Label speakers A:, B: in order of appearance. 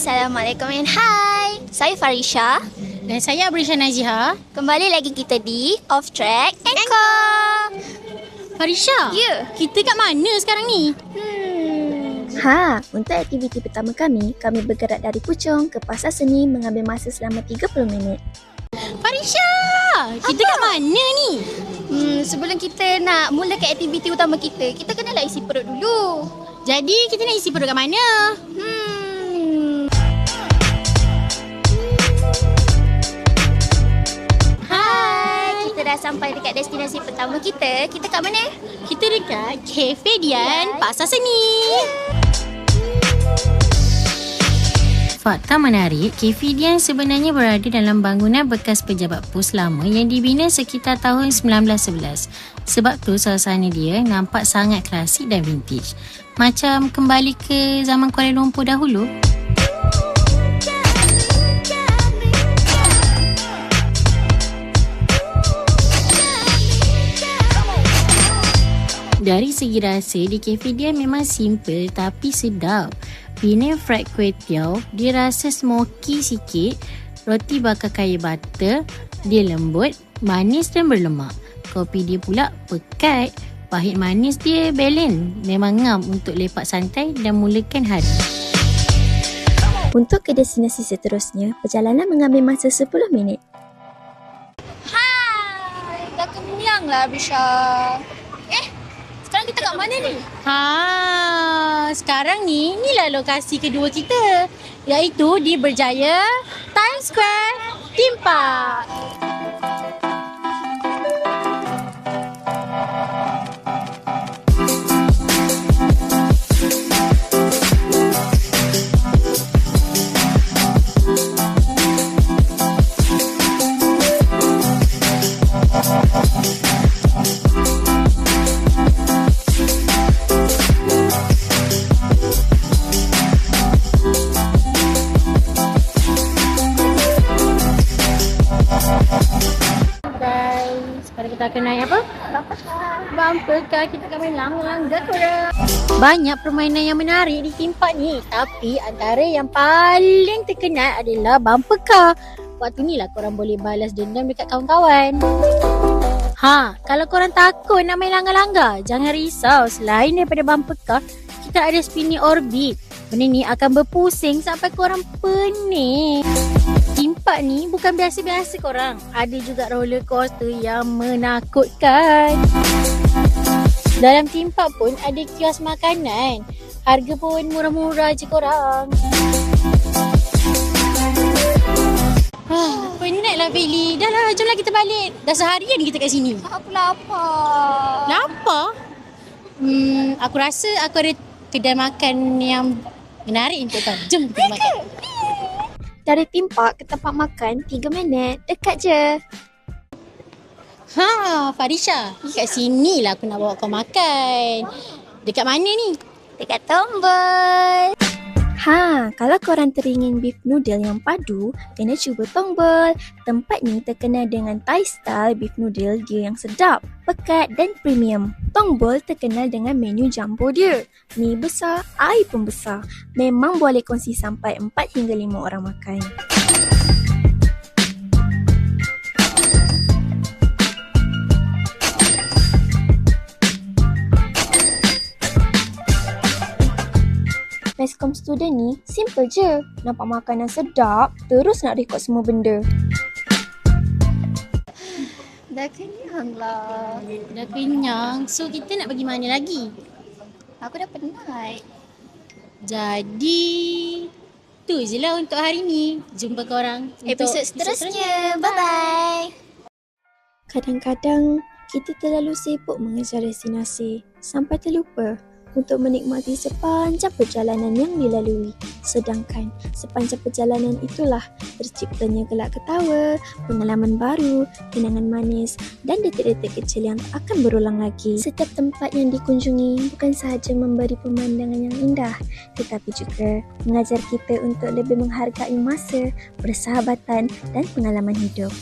A: Assalamualaikum and hai. Saya Farisha.
B: Dan saya Abrisha Naziha.
A: Kembali lagi kita di Off Track Anchor.
B: Farisha,
A: Ya.
B: kita kat mana sekarang ni?
C: Untuk aktiviti pertama kami bergerak dari Puchong ke Pasar Seni mengambil masa selama 30 minit.
B: Farisha, kita kat mana ni?
A: Sebelum kita nak mulakan aktiviti utama kita kenalah isi perut dulu.
B: Jadi kita nak isi perut kat mana?
A: Hai, kita dah sampai dekat destinasi pertama kita. Kita kat mana?
B: Kita dekat Cafe Dian, Pasar Seni. Fakta menarik, Cafe Dian sebenarnya berada dalam bangunan bekas pejabat pos lama yang dibina sekitar tahun 1911. Sebab tu suasana dia nampak sangat klasik dan vintage. Macam kembali ke zaman Kuala Lumpur dahulu. Dari segi rasa, di Cafe Dian memang simple tapi sedap. Penang fried kway teow, dia rasa smoky sikit. Roti bakar kaya butter, dia lembut, manis dan berlemak. Kopi dia pula pekat. Pahit manis dia balance. Memang ngam untuk lepak santai dan mulakan hari.
C: Untuk ke destinasi seterusnya, perjalanan mengambil masa 10 minit.
A: Hai, dah kenyang lah Abrisha. Sekarang kita kat mana ni?
B: Sekarang ni, inilah lokasi kedua kita. Iaitu di Berjaya, Times Square, Theme Park. Sekarang kita akan naik apa? Bumper car. Kita akan main langgar korang. Banyak permainan yang menarik di theme park ni. Tapi antara yang paling terkenal adalah bumper car. Waktu ni lah korang boleh balas dendam dekat kawan-kawan. Kalau korang takut nak main langgar-langgar, jangan risau. Selain daripada bumper car, kita ada spinning orbit. Benda ni akan berpusing sampai korang pening. Theme park ni bukan biasa-biasa korang. Ada juga roller coaster yang menakutkan. Dalam theme park pun ada kios makanan. Harga pun murah-murah je korang. Penat lah Feli. Dah lah, jomlah kita balik. Dah seharian kita kat sini.
A: Aku lapar.
B: Lapar? Aku rasa aku ada kedai makan yang menarik untuk kau. Jom kita makan.
C: Dari theme park ke tempat makan 3 minit, dekat je.
B: Farisha, kat sini lah aku nak bawa kau makan. Dekat mana ni?
A: Dekat Tombol.
C: Kalau korang teringin beef noodle yang padu, kena cuba Tombol. Tempat ni terkenal dengan Thai style beef noodle dia yang sedap, pekat dan premium. Tombol terkenal dengan menu jumbo dia. Mi besar, air pun besar. Memang boleh kongsi sampai 4 hingga 5 orang makan. Meskom student ni simple je. Nampak makanan sedap, terus nak rekod semua benda.
A: Dah kenyang lah.
B: Dah kenyang. So kita nak pergi mana lagi?
A: Aku dah penat.
B: Jadi tu je lah untuk hari ni. Jumpa korang
A: Episod seterusnya. Bye-bye.
C: Kadang-kadang kita terlalu sibuk mengejar destinasi sampai terlupa untuk menikmati sepanjang perjalanan yang dilalui. Sedangkan sepanjang perjalanan itulah terciptanya gelak ketawa, pengalaman baru, kenangan manis dan detik-detik kecil yang tak akan berulang lagi. Setiap tempat yang dikunjungi bukan sahaja memberi pemandangan yang indah, tetapi juga mengajar kita untuk lebih menghargai masa, persahabatan dan pengalaman hidup.